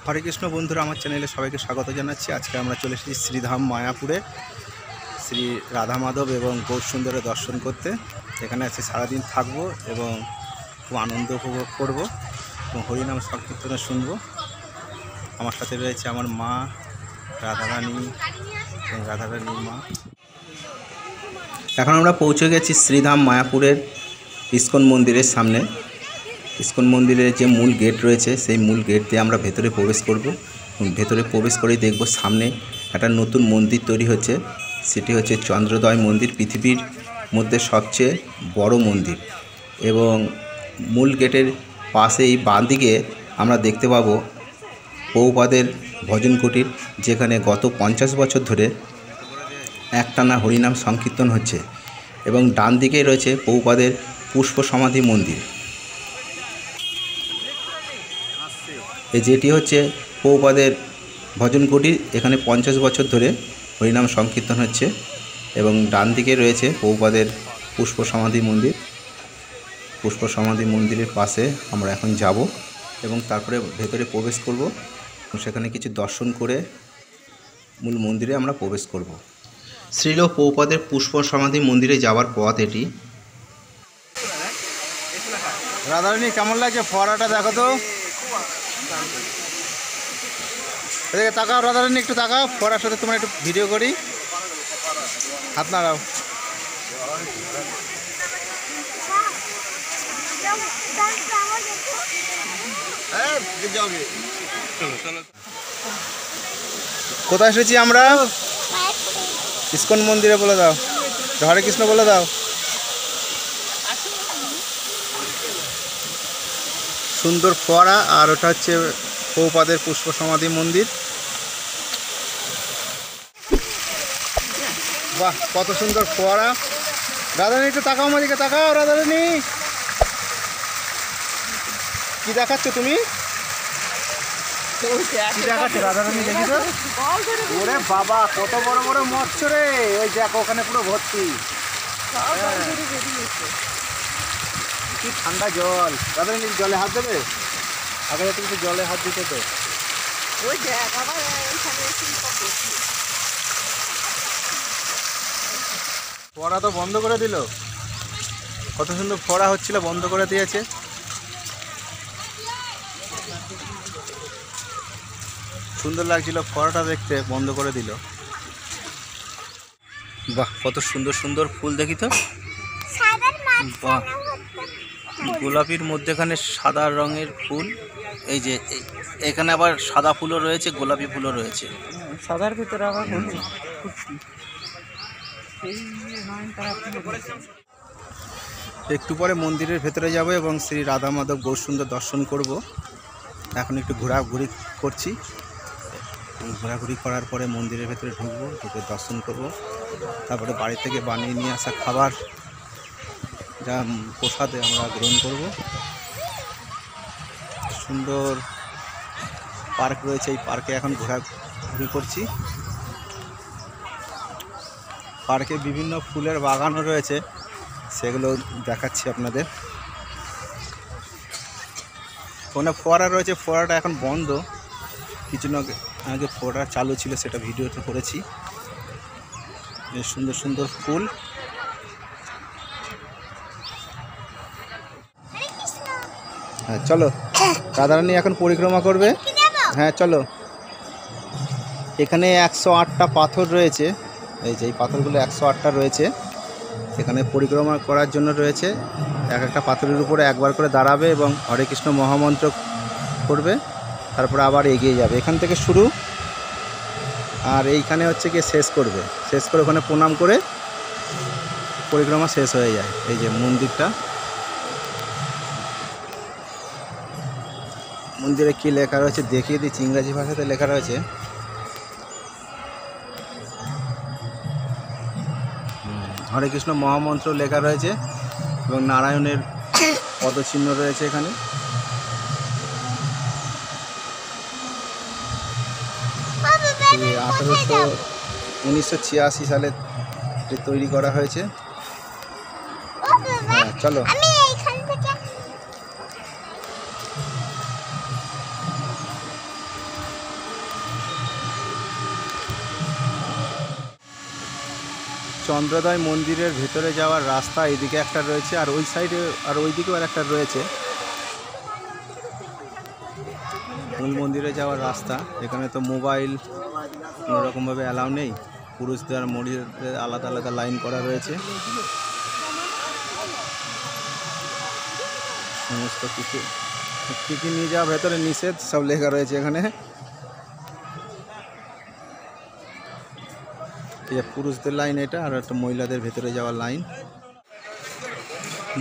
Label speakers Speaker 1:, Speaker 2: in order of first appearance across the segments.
Speaker 1: হরে কৃষ্ণ বন্ধুরা, আমার চ্যানেলে সবাইকে স্বাগত জানাচ্ছি। আজকে আমরা চলে এসেছি শ্রীধাম মায়াপুরে শ্রী রাধা মাধব এবং গৌর সুন্দরের দর্শন করতে। এখানে আছে সারাদিন থাকবো এবং খুব আনন্দ উপভোগ করবো এবং হরিনাম সংকীর্তনে শুনবো। আমার সাথে রয়েছে আমার মা রাধারানী এবং রাধারানীর মা। এখন আমরা পৌঁছে গেছি শ্রীধাম মায়াপুরের ইস্কন মন্দিরের সামনে। ইস্কন মন্দিরের যে মূল গেট রয়েছে সেই মূল গেট দিয়ে আমরা ভেতরে প্রবেশ করব। ভেতরে প্রবেশ করেই দেখব সামনে একটা নতুন মন্দির তৈরি হচ্ছে। সেটি হচ্ছে চন্দ্রোদয় মন্দির, পৃথিবীর মধ্যে সবচেয়ে বড় মন্দির। এবং মূল গেটের পাশেই বাঁ দিকে আমরা দেখতে পাবো প্রভুপাদের ভজন কুটির, যেখানে গত 50 বছর ধরে একটানা হরিনাম সংকীর্তন হচ্ছে। এবং ডান দিকেই রয়েছে প্রভুপাদের পুষ্প সমাধি মন্দির। যেটি হচ্ছে প্রভুপাদের ভজন কুটির। এখানে 50 বছর ধরে হরিনাম সংকীর্তন হচ্ছে। এবং ডান দিকে রয়েছে প্রভুপাদের পুষ্প সমাধি মন্দির। পুষ্প সমাধি মন্দিরের পাশে আমরা এখন যাব এবং তারপরে ভেতরে প্রবেশ করব। সেখানে কিছু দর্শন করে মূল মন্দিরে আমরা প্রবেশ করব। শ্রীল প্রভুপাদের পুষ্প সমাধি মন্দিরে যাওয়ার পথ এটি। রাধারানী, কেমন লাগছে ফোয়ারাটা? দেখো তো, এদিকে তাকাও রাধারানী, একটু তাকাও। ফোয়ারার সাথে তোমার একটু ভিডিও করি, হাত নাড়াও। কোথায় এসেছি আমরা? ইস্কন মন্দিরে। বলে দাও হরে কৃষ্ণ, বলে দাও। সুন্দর ফোয়ারা, আর ওটা হচ্ছে প্রভুপাদের পুষ্প সমাধি মন্দির। বাহ, কত সুন্দর ফোয়ারা। রাধারানী, একটু তাকাও, আমাদিকে তাকাও। রাধারানী, কি দেখাচ্ছ তুমি? কি দেখাচ্ছ রাধারানী? দেখি তো। ওরে বাবা, কত বড় বড় মৎস্য রে। ওই দেখো, ওখানে পুরো ভর্তি। কি ঠান্ডা জল। রাধারানী, জলে হাত দেবে? আগে তুমি জলে হাত দিতে তো। ফোয়ারা তো বন্ধ করে দিল। কত সুন্দর ফোয়ারা হচ্ছিল, বন্ধ করে দিয়েছে। সুন্দর লাগছিল ফোয়ারাটা দেখতে, বন্ধ করে দিল। বাহ, কত সুন্দর সুন্দর ফুল দেখি তো। বাহ, গোলাপির মধ্যেখানে সাদা রঙের ফুল। এই যে এখানে আবার সাদা ফুলও রয়েছে, গোলাপি ফুলও রয়েছে।
Speaker 2: সাদার ভিতরে আবার
Speaker 1: একটু পরে মন্দিরের ভেতরে যাব এবং শ্রী রাধা মাধব গৌর সুন্দর দর্শন করব। এখন একটু ঘোরাঘুরি করছি। ঘোরাঘুরি করার পরে মন্দিরের ভেতরে ঢুকবো, ঢুকে দর্শন করব। তারপরে বাড়ি থেকে বানিয়ে নিয়ে আসা খাবার, যা প্রসাদে আমরা গ্রহণ করব। সুন্দর পার্ক রয়েছে, এই পার্কে এখন ঘোরাঘুরি করছি। পার্কে বিভিন্ন ফুলের বাগানও রয়েছে, সেগুলো দেখাচ্ছি আপনাদের। ওখানে ফোয়ারা রয়েছে, ফোয়ারাটা এখন বন্ধ। কিছু না আগে ফোয়ারা চালু ছিল, সেটা ভিডিওতে করেছি। সুন্দর সুন্দর ফুল। হ্যাঁ চলো, রাধারানী এখন পরিক্রমা করবে। হ্যাঁ চলো। এখানে 108টা পাথর রয়েছে। এই যে এই পাথরগুলো 108টা রয়েছে। এখানে পরিক্রমা করার জন্য রয়েছে। এক একটা পাথরের উপরে একবার করে দাঁড়াবে এবং হরে কৃষ্ণ মহামন্ত্র করবে, তারপরে আবার এগিয়ে যাবে। এখান থেকে শুরু, আর এইখানে হচ্ছে গিয়ে শেষ করবে। শেষ করে ওখানে প্রণাম করে পরিক্রমা শেষ হয়ে যায়। এই যে মন্দিরটা, মন্দিরে কি লেখা রয়েছে দেখিয়ে দিচ্ছি। ইংরাজি ভাষাতে লেখা রয়েছে। হরে কৃষ্ণ মহামন্ত্র লেখা রয়েছে এবং নারায়ণের পদচিহ্ন রয়েছে এখানে। এই 1986 সালে তৈরি করা হয়েছে। হ্যাঁ চলো। চন্দ্রোদয় মন্দিরের ভেতরে যাওয়ার রাস্তা এইদিকে একটা রয়েছে, আর ওই সাইডে আর ওইদিকেও আর একটা রয়েছে। মূল মন্দিরে যাওয়ার রাস্তা। এখানে তো মোবাইল কোনোরকমভাবে অ্যালাউ নেই। পুরুষদের আর মহিলাদের আলাদা আলাদা লাইন করা রয়েছে। সমস্ত কিছু কী কী নিয়ে যাওয়া ভেতরে নিষেধ সব লেখা রয়েছে এখানে। এই পুরুষদের লাইন এটা, আর একটা মহিলাদের ভেতরে যাওয়ার লাইন।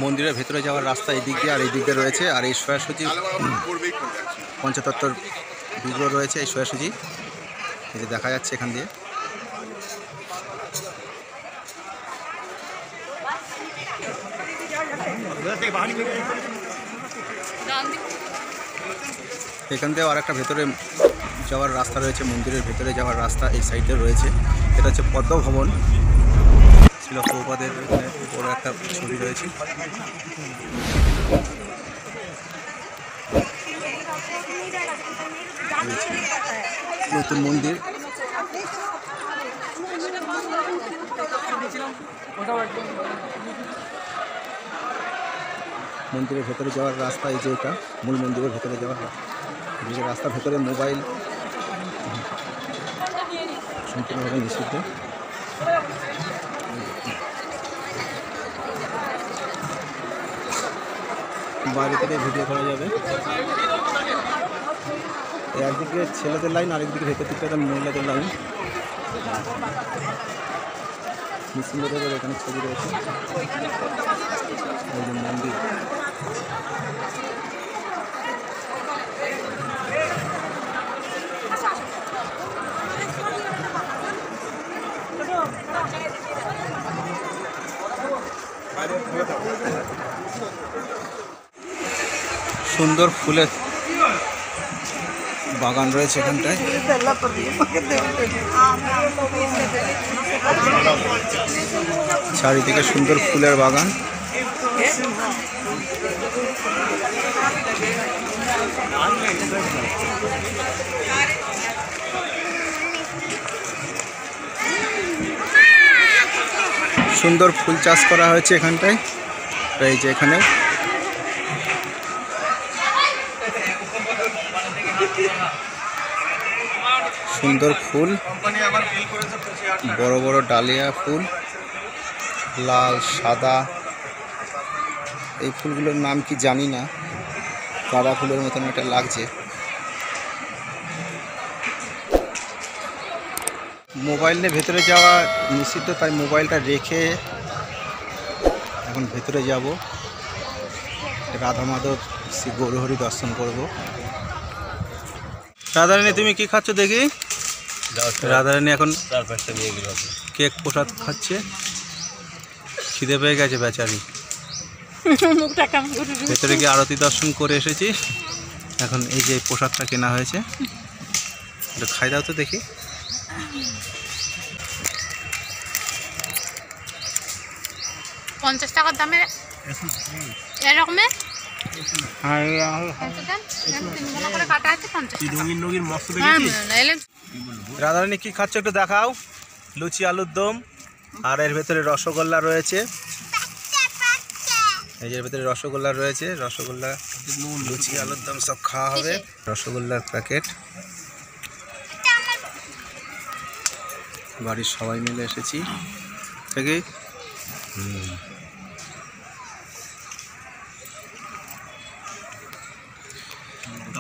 Speaker 1: মন্দিরের ভেতরে যাওয়ার রাস্তা এদিক দিয়ে আর এই দিক দিয়ে রয়েছে। আর এই সোয়াসুজি পঞ্চতত্ত্বর বিগ্রহ রয়েছে। এই সোয়াসুজি এই যে দেখা যাচ্ছে এখান দিয়ে। এখান দিয়ে আর একটা ভেতরে যাওয়ার রাস্তা রয়েছে। মন্দিরের ভেতরে যাওয়ার রাস্তা এই সাইডে রয়েছে। এটা হচ্ছে পদ্ম ভবন। ছিল প্রভুপাদের বড় একটা ছবি রয়েছে। নতুন মন্দির। মন্দিরের ভেতরে যাওয়ার রাস্তা এই যে এটা মূল মন্দিরের ভেতরে যাওয়ার রাস্তা। ভেতরে মোবাইল সম্পূর্ণভাবে নিষিদ্ধ। বাইরে থেকে ভিডিও করা যাবে। একদিকে ছেলেদের লাইন, আরেকদিকে ভেতর দিকটা মহিলাদের লাইন। মুসলিমদের এখানে ছবি রয়েছে। এই যে মন্দির। সুন্দর ফুলের বাগান রয়েছে এখানটায়। চারিদিকে সুন্দর ফুলের বাগান। সুন্দর ফুল চাষ করা হয়েছে এখানটায়। এই যে এখানে সুন্দর ফুল, বড় বড় ডালিয়া ফুল, লাল সাদা। এই ফুলগুলোর নাম কি জানি না, গাঁদা ফুলের মতন এটা লাগছে। মোবাইল নিয়ে ভেতরে যাওয়া নিষিদ্ধ, তাই মোবাইলটা রেখে এখন ভেতরে যাব। রাধা মাধব শ্রী গৌরহরি দর্শন করব। রাধারানী তুমি কি খাচ্ছ দেখি? রাধারানী এখন কেক প্রসাদ খাচ্ছে। খিদে পেয়ে গেছে বেচারি। ভেতরে গিয়ে আরতি দর্শন করে এসেছি। এখন এই যে প্রসাদটা কেনা হয়েছে, এটা খাই দাও তো দেখি।
Speaker 2: $50 দামে এরকমের
Speaker 1: রাধারানী কি খাচ্ছ একটু দেখাও। লুচি আলুর দম, আর এর ভেতরে রসগোল্লা রয়েছে। এই যে ভেতরে রসগোল্লা রয়েছে। রসগোল্লা, লুচি আলুর দম সব খাওয়া হবে। রসগোল্লার প্যাকেট। বাড়ির সবাই মিলে এসেছি থেকে।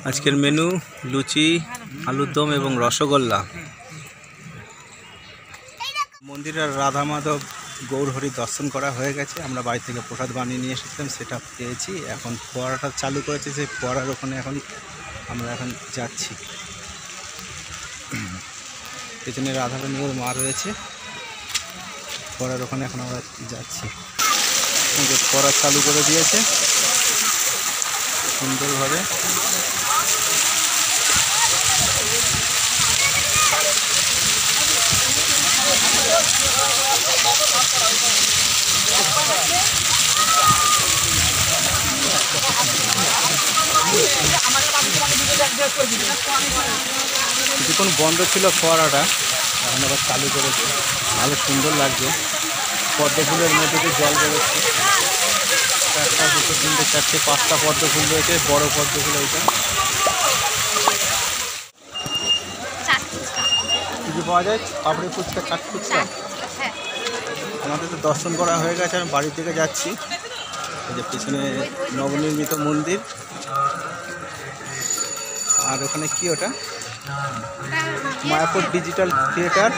Speaker 1: আজকের মেনু লুচি আলুর দম এবং রসগোল্লা। মন্দিরের রাধা মাধব গৌরহরি দর্শন করা হয়ে গেছে। আমরা বাড়ি থেকে প্রসাদ বানিয়ে নিয়ে এসেছিলাম, সেটা পেয়েছি। এখন ফোয়ারাটা চালু করেছে, সেই ফোয়ারার ওখানে আমরা এখন যাচ্ছি। পেছনে রাধারানী ওর মা রয়েছে। ফোয়ারার ওখানে এখন আমরা যাচ্ছি। ফোয়ারা চালু করে দিয়েছে সুন্দরভাবে। কিছুক্ষণ বন্ধ ছিল ফোয়ারাটা, এখন আবার চালু করেছে, ভালো সুন্দর লাগছে। পদ্ম ফুলের মধ্যে দিয়ে জল বেরোচ্ছে। 1টা 2টো 3টে 4টে 5টা পদ্ম ফুল রয়েছে, বড় পদ্ম ফুল এইটা। কিছু পাওয়া যায়, পাপড়ি ফুচকা, চাট ফুচকা। আমাদের তো দর্শন করা হয়ে গেছে, আমি বাড়ির দিকে যাচ্ছি। এই যে পিছনে নবনির্মিত মন্দির, আর ওখানে কি ওটা, Mayapur digital theatre.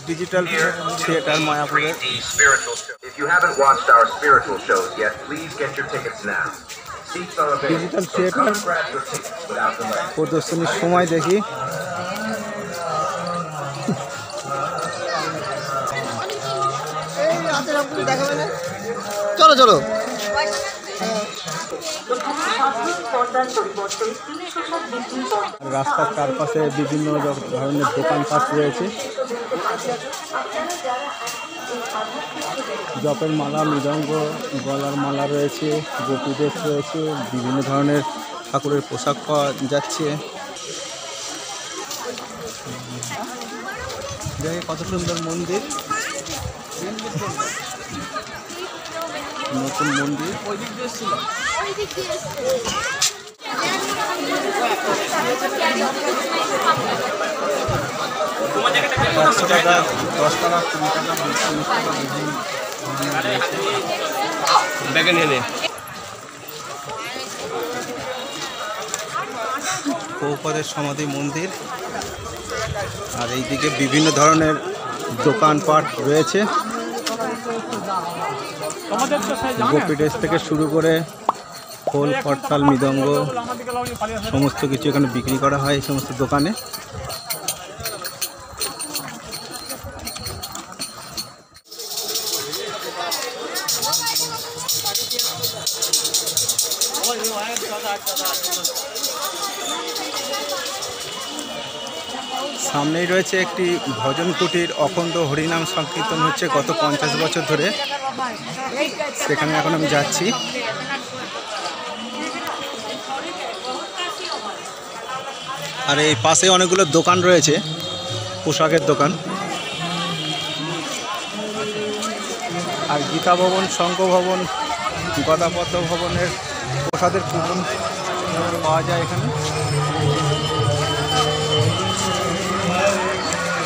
Speaker 1: Digital theatre মায়াপুরের। ডিজিটাল থিয়েটার প্রদর্শনীর সময় দেখি।
Speaker 3: চলো চলো।
Speaker 1: রাস্তার চারপাশে বিভিন্ন ধরনের দোকানপাট রয়েছে। জপের মালা, মৃদঙ্গ, গলার মালা রয়েছে, গোপীদের রয়েছে, বিভিন্ন ধরনের ঠাকুরের পোশাক পাওয়া যাচ্ছে। দেখে কত সুন্দর মন্দির, নতুন মন্দির। 100 টাকা, 10 টাকা, 20 টাকা, 30 টাকা ব্যাগে নিয়ে নে। প্রভুপাদের সমাধি মন্দির, আর এইদিকে বিভিন্ন ধরনের দোকানপাট রয়েছে। গোপী ড্রেস থেকে শুরু করে খোল, করতাল, মৃদঙ্গ সমস্ত কিছু এখানে বিক্রি করা হয় এই সমস্ত দোকানে। সামনেই রয়েছে একটি ভজন কুটির, অখণ্ড হরিনাম সংকীর্তন হচ্ছে গত 50 বছর ধরে। সেখানে এখন আমি যাচ্ছি। আর এই পাশে অনেকগুলো দোকান রয়েছে, পোশাকের দোকান। আর গীতা ভবন, শঙ্খ ভবন, গদাপদ্ম ভবনের প্রসাদের কুপন পাওয়া যায় এখানে।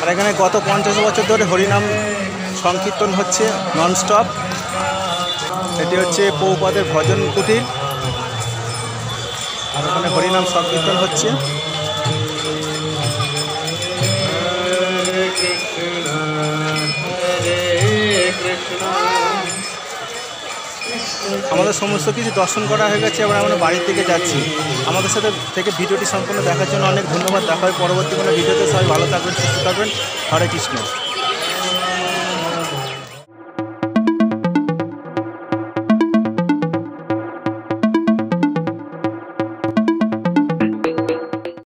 Speaker 1: আর এখানে গত 50 বছর ধরে হরিনাম সংকীর্তন হচ্ছে ননস্টপ। এটি হচ্ছে প্রভুপাদের ভজন কুটির, আর ওখানে হরিনাম সংকীর্তন হচ্ছে। আমাদের সমস্ত কিছু দর্শন করা হয়ে গেছে, এবার আমরা বাড়ির থেকে যাচ্ছি। আমাদের সাথে থেকে ভিডিওটি সম্পূর্ণ দেখার জন্য অনেক ধন্যবাদ। দেখা হয় পরবর্তী কোনো ভিডিওতে। সবাই ভালো থাকবেন, সুস্থ থাকবেন। হরে কৃষ্ণ।